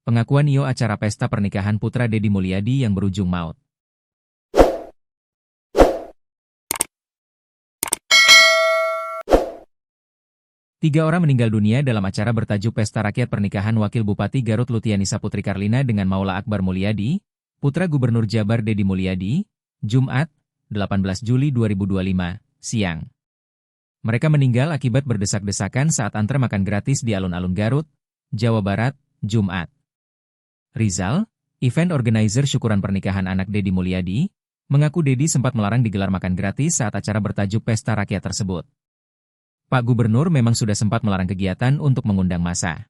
Pengakuan Nio acara pesta pernikahan putra Deddy Mulyadi yang berujung maut. Tiga orang meninggal dunia dalam acara bertajuk Pesta Rakyat Pernikahan Wakil Bupati Garut Luthianisa Putri Karlina dengan Maula Akbar Mulyadi, putra Gubernur Jabar Deddy Mulyadi, Jumat, 18 Juli 2025, siang. Mereka meninggal akibat berdesak-desakan saat antar makan gratis di alun-alun Garut, Jawa Barat, Jumat. Rizal, event organizer syukuran pernikahan anak Deddy Mulyadi, mengaku Deddy sempat melarang digelar makan gratis saat acara bertajuk Pesta Rakyat tersebut. Pak Gubernur memang sudah sempat melarang kegiatan untuk mengundang massa.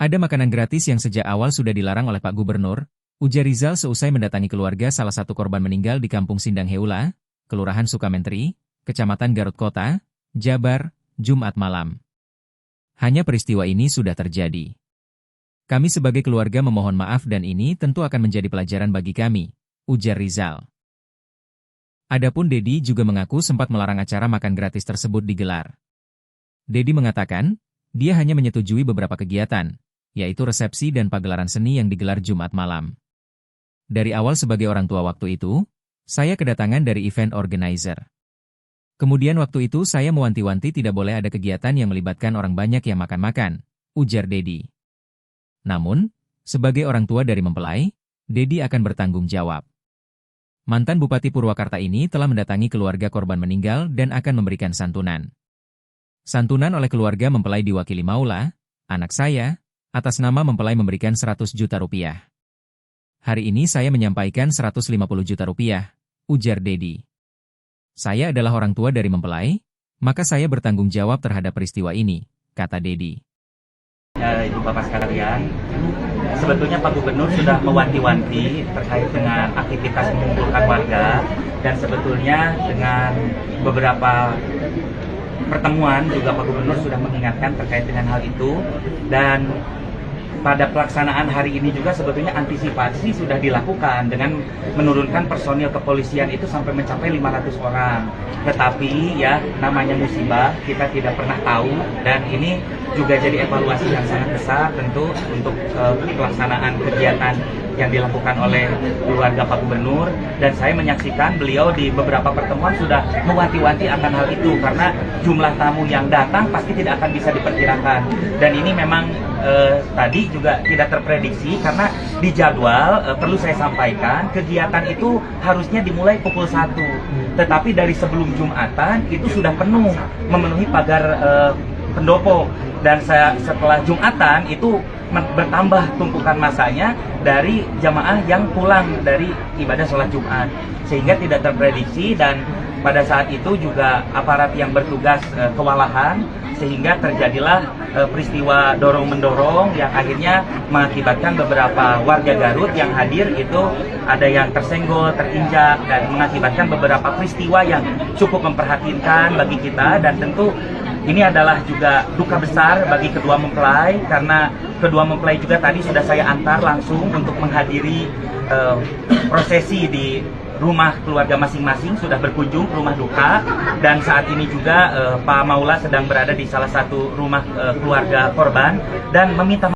Ada makanan gratis yang sejak awal sudah dilarang oleh Pak Gubernur, ujar Rizal seusai mendatangi keluarga salah satu korban meninggal di Kampung Sindang Heula, Kelurahan Sukamentri, Kecamatan Garut Kota, Jabar, Jumat malam. Hanya peristiwa ini sudah terjadi. Kami sebagai keluarga memohon maaf dan ini tentu akan menjadi pelajaran bagi kami, ujar Rizal. Adapun Deddy juga mengaku sempat melarang acara makan gratis tersebut digelar. Deddy mengatakan, dia hanya menyetujui beberapa kegiatan, yaitu resepsi dan pagelaran seni yang digelar Jumat malam. Dari awal sebagai orang tua waktu itu, saya kedatangan dari event organizer. Kemudian waktu itu saya mewanti-wanti tidak boleh ada kegiatan yang melibatkan orang banyak yang makan-makan, ujar Deddy. Namun, sebagai orang tua dari mempelai, Deddy akan bertanggung jawab. Mantan Bupati Purwakarta ini telah mendatangi keluarga korban meninggal dan akan memberikan santunan. Santunan oleh keluarga mempelai diwakili Maula, anak saya, atas nama mempelai memberikan 100 juta rupiah. Hari ini saya menyampaikan 150 juta rupiah, ujar Deddy. Saya adalah orang tua dari mempelai, maka saya bertanggung jawab terhadap peristiwa ini, kata Deddy. Ibu Bapak sekalian, sebetulnya Pak Gubernur sudah mewanti-wanti terkait dengan aktivitas mengumpulkan warga dan sebetulnya dengan beberapa pertemuan juga Pak Gubernur sudah mengingatkan terkait dengan hal itu dan pada pelaksanaan hari ini juga sebetulnya antisipasi sudah dilakukan dengan menurunkan personil kepolisian itu sampai mencapai 500 orang. Tetapi ya namanya musibah kita tidak pernah tahu dan ini juga jadi evaluasi yang sangat besar tentu untuk pelaksanaan kegiatan yang dilakukan oleh keluarga Pak Gubernur dan saya menyaksikan beliau di beberapa pertemuan sudah mewanti-wanti akan hal itu karena jumlah tamu yang datang pasti tidak akan bisa diperkirakan dan ini memang tadi juga tidak terprediksi karena di jadwal perlu saya sampaikan kegiatan itu harusnya dimulai pukul 1 tetapi dari sebelum Jumatan itu sudah penuh memenuhi pagar pendopo dan setelah Jumatan itu bertambah tumpukan masanya dari jamaah yang pulang dari ibadah sholat Jumat sehingga tidak terprediksi dan pada saat itu juga aparat yang bertugas kewalahan sehingga terjadilah peristiwa dorong-mendorong yang akhirnya mengakibatkan beberapa warga Garut yang hadir itu ada yang tersenggol, terinjak dan mengakibatkan beberapa peristiwa yang cukup memprihatinkan bagi kita dan tentu ini adalah juga duka besar bagi kedua mempelai karena kedua mempelai juga tadi sudah saya antar langsung untuk menghadiri prosesi di rumah keluarga masing-masing sudah berkunjung ke rumah duka dan saat ini juga Pak Maula sedang berada di salah satu rumah keluarga korban dan meminta